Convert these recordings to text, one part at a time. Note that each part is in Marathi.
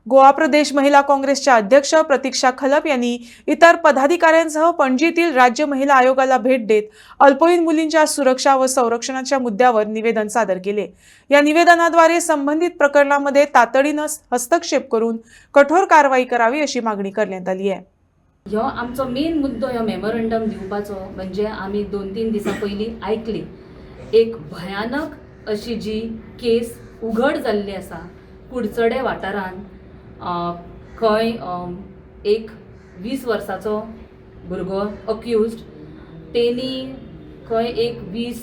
गोवा प्रदेश महिला काँग्रेसच्या अध्यक्ष प्रतीक्षा खलप यांनी इतर पदाधिकाऱ्यांसह पणजीतील राज्य महिला आयोगाला भेट देत अल्पवयीन मुलींच्या सुरक्षा व संरक्षणाच्या मुद्द्यावर निवेदन सादर केले। या निवेदनाद्वारे संबंधित प्रकरणामध्ये तातडीने हस्तक्षेप करून कठोर कारवाई करावी अशी मागणी करण्यात आली आहे। ह्यो आमचो मेन मुद्दो ह्यो मेमोरंडम दिवपाचो म्हणजे आमी 2-3 दिसां पयलीं आयकली एक भयानक अशी जी केस उघड जाल्ली आसा कुडचडे वाठारांत। खंय एक 20 वर्साचो भुरगो अक्यूज्ड, तेनी खंय एक 20,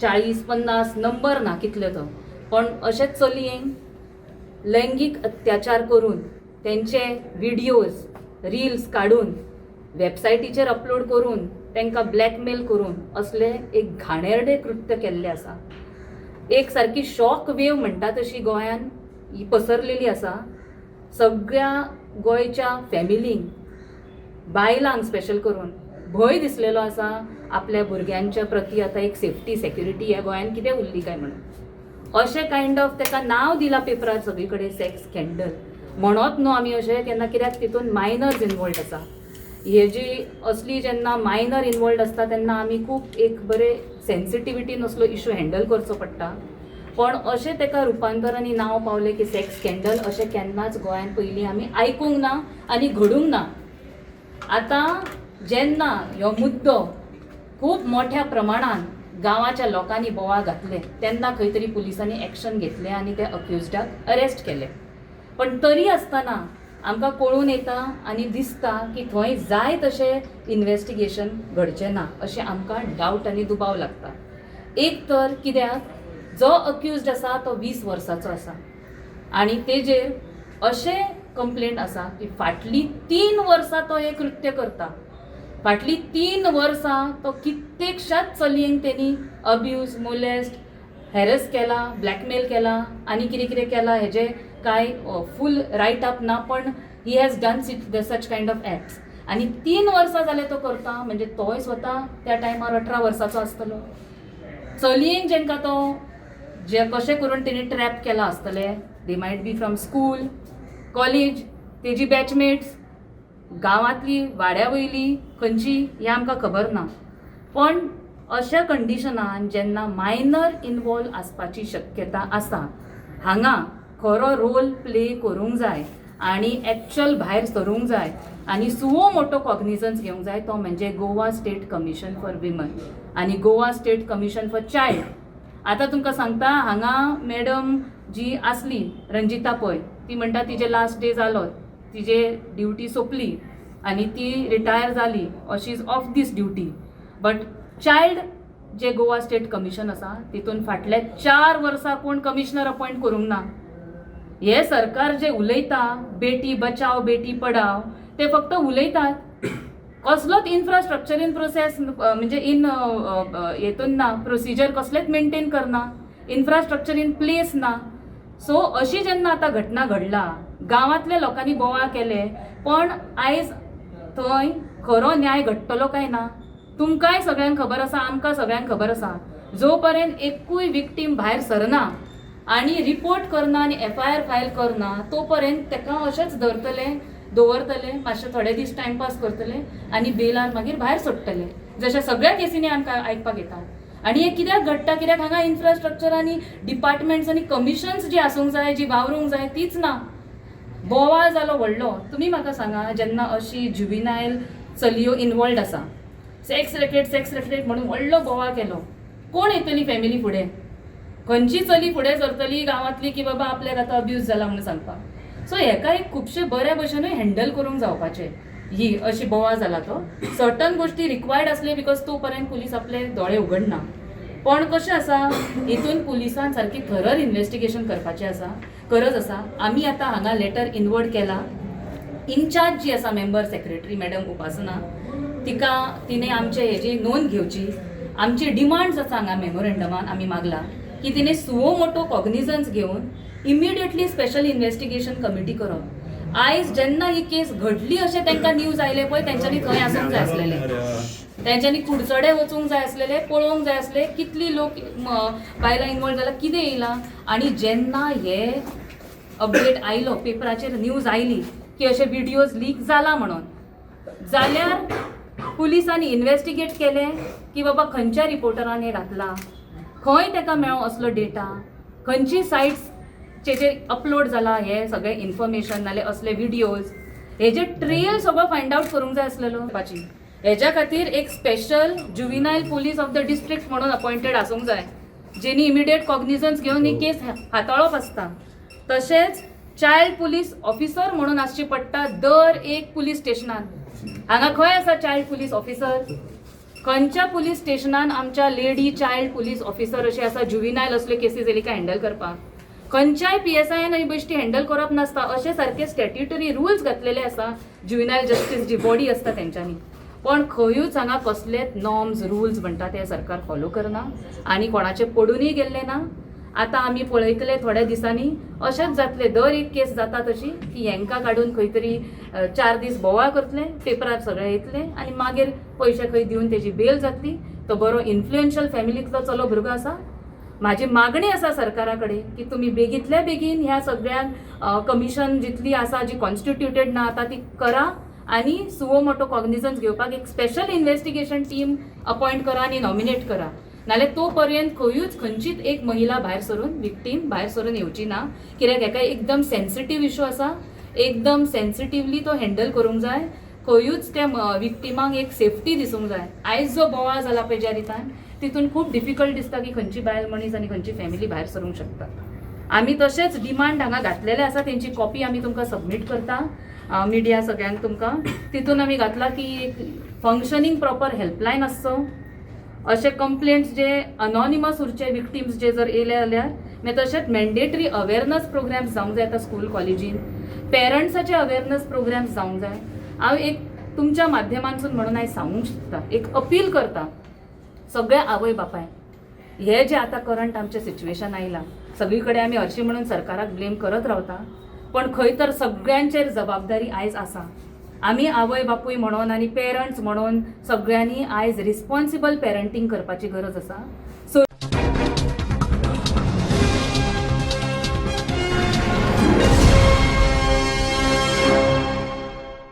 40, 50 नंबर ना कितले तो, पण अशें चलयेंक लैंगीक अत्याचार करून तेंचे व्हिडिओज रील्स काढून वेबसायटीचेर अपलोड करून तांकां ब्लॅकमेल करून असले एक घाणेरडे कृत्य केल्ले आसा। एक सारकी शॉक वेव म्हणटा तशी गोंयान ही पसरलेली आसा। सगळ्या गोंयच्या फॅमिलींक, बायलांक स्पेशल करून भंय दिसलेलो आसा आपल्या भुरग्यांच्या प्रती। आतां एक सेफ्टी सेक्युरिटी ह्या गोंयान कितें उरली काय म्हणून अशें कायंड ऑफ ताका नांव दिलां पेपरार सगळी कडेन सेक्स स्कॅन्डल म्हणत न्हू आमी अशें केन्ना, कित्याक तितून मायनर्स इनवॉल्ड आसा। हे जी असली जेन्ना मायनर इनवॉल्ड आसता तेन्ना आमी खूब एक बरे सेन्सिटिविटीन असलो इशू हँडल करचो पडटा। पण अशें ताका रुपांतरांनी नांव पावलें की सेक्स स्कॅन्डल, अशें केन्नाच गोंयान पयलीं आमी आयकूंक ना आनी घडूंक ना। आतां जेन्ना ह्यो मुद्दो खूब मोठ्या प्रमाणान गांवाच्या लोकांनी बोवाळ घातले तेन्ना खंय तरी पुलिसांनी एक्शन घेतलें आनी त्या अक्युज्डाक अरेस्ट केलें। पण तरी आसतना आमकां कळून येता आनी दिसता की थंय जाय तशें इन्वेस्टिगेशन घडचें ना अशें आमकां डावट आनी दुबाव लागता। एक तर कित्याक जो अक्यूज्ड आसा तो 20 वर्साचो आसा आनी तेजेर अशें कंप्लेंट आसा की फाटलीं 3 वर्सां तो हें कृत्य करता। फाटलीं 3 वर्सां तो कित्येकशाच चलयेंक तेणी अब्यूज, मोलेस्ट, हॅरस केला, ब्लॅकमेल केला आनी कितें कितें केलां हेजे काय फूल रायट अप ना, पण he has done such kind of acts. आनी 3 वर्सां जाले तो करता म्हणजे तोय स्वता त्या टायमार 18 वर्साचो आसतलो। चलयेंक जेंकां तो जे कशें करून तेणी ट्रॅप केला आसतले, दे might B from school, college, तेजी बॅचमेट्स, गांवांतली वाड्या वयली खंयची हें आमकां खबर ना। पण अशा कंडिशनान जेन्ना मायनर इनवॉल्व आसपाची शक्यता आसा हांगा खरो रोल प्ले करूंक जाय आनी एक्चुअल भायर सरूंक जाय आनी सुवो मोठो कॉग्निजन्स घेवंक जाय तो म्हणजे Goa state commission for women आनी Goa state commission for child. आतां तुमकां सांगता, हांगा मॅडम जी आसली रंजिता पळय, ती म्हणटा तिजे लास्ट डे जालो, तिजे ड्युटी सोंपली आनी ती रिटायर जाली, she is off this duty. But child जे गोवा स्टेट कमिशन आसा तितून फाटल्या 4 वर्सां कोण कमिशनर अपॉयंट करूंक ना। हे सरकार जे उलयता बेटी बचाव बेटी पढाव ते फक्त उलयतात, कसलोच इन्फ्रास्ट्रक्चर इन प्रोसेस म्हणजे हेतून ना, प्रोसिजर कसलेच मेंटेन करना, इन्फ्रास्ट्रक्चर इन प्लेस ना। सो अशी जेन्ना आतां घटना घडला, गांवांतल्या लोकांनी बोवाळ केले, पण आयज थंय खरो न्याय घडटलो काय ना तुमकांय सगळ्यांक खबर आसा, आमकां सगळ्यांक खबर आसा। जो पर्यंत एकूय विक्टीम भायर सरना आनी रिपोर्ट करना आनी FIR फायल करना तो पर्यंत ताका अशेंच दवरतले, मातशे थोडे दीस टायमपास करतले आनी बेलार मागीर भायर सोडटले, जशें सगळ्या केसींनी आमकां आयकपाक येता। आनी हें कित्याक घडटा, कित्याक हांगा इन्फ्रास्ट्रक्चर आनी डिपार्टमेंट्स आनी कमिशन्स जी आसूंक जाय, जी वावरूंक जाय, तीच ना। बोवाळ जालो व्हडलो। तुमी म्हाका सांगा, जेन्ना अशी ज्युविनायल चलयो इनवॉल्ड आसा, सेक्स रेकेट म्हणून व्हडलो बोवाळ केलो, कोण येतली फॅमिली फुडें? खंयची चली फुडें सरतली गांवांतली की बाबा आपल्याक आतां अब्यूज जाला म्हणून सांगपाक? सो हेका एक खुबशे बऱ्या भशेनूय हँडल करूंक जावपाचें। ही अशी बोवाळ जाला तो सर्टन गोश्टी रिक्वायर्ड आसले बिकॉज तो पर्यंत पुलीस आपले दोळे उगडना। पण कशें आसा, हितून पुलिसान सारकी थरर इन्वेस्टिगेशन करपाचें आसा, गरज आसा। आमी आतां हांगा लेटर इनवर्ड केला। इनचार्ज जी आसा मेंबर सेक्रेटरी मॅडम उपासना, तिने आमचे हेजी नोंद घेवची। आमची डिमांड्स आसा हांगा मेमोरंडमान आमी मागला की तिने सुवो मोठो कॉग्निजन्स घेवन इमिडिएटली स्पेशल इन्वेस्टिगेशन कमिटी करप। आयज जेन्ना ही केस घडली अशें तांकां न्यूज आयले पळय, तेंच्यांनी थंय आसूंक जाय आसलेले, तेंच्यांनी कुडचडे वचूंक जाय आसलेले, पळोवंक जाय आसले कितली लोक बायलां इनवॉल्व जाला, कितें येयलां। आनी जेन्ना हे अपडेट आयलो, पेपराचेर न्यूज आयली की अशे व्हिडिओज लीक जाला म्हणून, जाल्यार पुलिसांनी इन्व्हेस्टिगेट केलें की बाबा खंयच्या रिपोर्टरान हें घातला, खंय ताका मेळ्ळो असलो डेटा, खंयची सायट्सचेर अपलोड जाला हे सगळें इन्फॉर्मेशन नाल्यार असले व्हिडिओज, हेजे ट्रेल सगळो फायंड आवट करूंक जाय आसलेलो. हेच्या खातीर एक special juvenile police of the district म्हणून अपॉइंटेड आसूंक जाय, जेणी इमिडिएट कॉग्निझन्स घेवन ही केस हाताळप आसता. तशेंच चायल्ड पुलीस ऑफिसर म्हणून आसची पडटा दर एक पुलीस स्टेशनान. हांगा खंय आसा चायल्ड पुलीस ऑफिसर? खंयच्या पुलीस स्टेशनान आमच्या लेडी चायल्ड पुलीस ऑफिसर अशी आसा जुविनायल असल्यो केसीस येयली काय हँडल करपाक? खंयच्याय PSIन ही बेश्टी हँडल करप नासता. अशे सारके स्टॅट्युटरी रुल्स घातलेले आसा जुविनायल जस्टीस जी बॉडी आसता तेंच्यांनी. पण खंयूच हांगा कसलेच नॉर्म्स रुल्स म्हणटा ते सरकार फॉलो करना आनी कोणाचे पडूनय गेल्ले ना. आतां आमी पळयतले थोड्या दिसांनी अशेंच जातले, दर एक केस जाता तशी की हेंकां काडून खंय तरी 4 दीस बोवाळ करतले, पेपरार सगळे येतले आनी मागीर पयशे खंय दिवन तेजी बेल जातली. तो बरो इन्फ्लुएन्शियल फॅमिलींतलो चलो भुरगो आसा. म्हाजी मागणी आसा सरकारा कडेन की तुमी बेगींतल्या बेगीन ह्या सगळ्यांक कमिशन जितली आसा जी कॉन्स्टिट्युटेड ना आतां ती करा आनी सुओ मोटो कॉग्निझन्स घेवपाक एक स्पेशल इन्व्हेस्टिगेशन टीम अपॉइंट करा आनी नॉमिनेट करा. नाल्यार तो पर्यंत खंयूच खंयचीच एक महिला भायर सरून विक्टीम भायर सरून येवची ना. कित्याक हेका एकदम सेन्सिटीव इशू आसा, एकदम सेन्सिटिवली तो हँडल करूंक जाय. खंयूच त्या विक्टिमाक एक सेफ्टी दिसूंक जाय. आयज जो बोवाळ जाला पळय ज्या रितान, तितून खूब डिफिकल्ट दिसता की खंयची बायल मनीस आनी खंयची फॅमिली भायर सरूंक शकता. आमी तशेंच डिमांड हांगा घातलेले आसा, तेंची कॉपी आमी तुमकां सबमीट करता मिडिया सगळ्यांक तुमकां. तितून आमी घातला की एक फंक्शनींग प्रॉपर हेल्पलायन आसचो. अशे कंप्लेंट्स जे अनॉनिमस उरचे विक्टिम्स जे जर येले जाल्यार मागीर तशेंच मॅन्डेटरी अवेरनस प्रोग्राम्स जावंक जाय आतां स्कूल कॉलेजीन. पेरंट्साचे अवेरनस प्रोग्राम्स जावंक जाय. हांव एक तुमच्या माध्यमांतसून म्हणून हांव सांगूंक शकता, एक अपील करता सगळ्या आवय बापाय, हे जे आतां करंट आमचें सिच्युएशन आयलां, सगळी कडेन आमी हरशीं म्हणून सरकाराक ब्लेम करत रावता, पण खंय तर सगळ्यांचेर जबाबदारी आयज आसा. आमी आवय बापूय म्हणून आनी पेरंट्स म्हणून सगळ्यांनी आयज रिस्पॉन्सिबल पेरंटींग करपाची गरज आसा.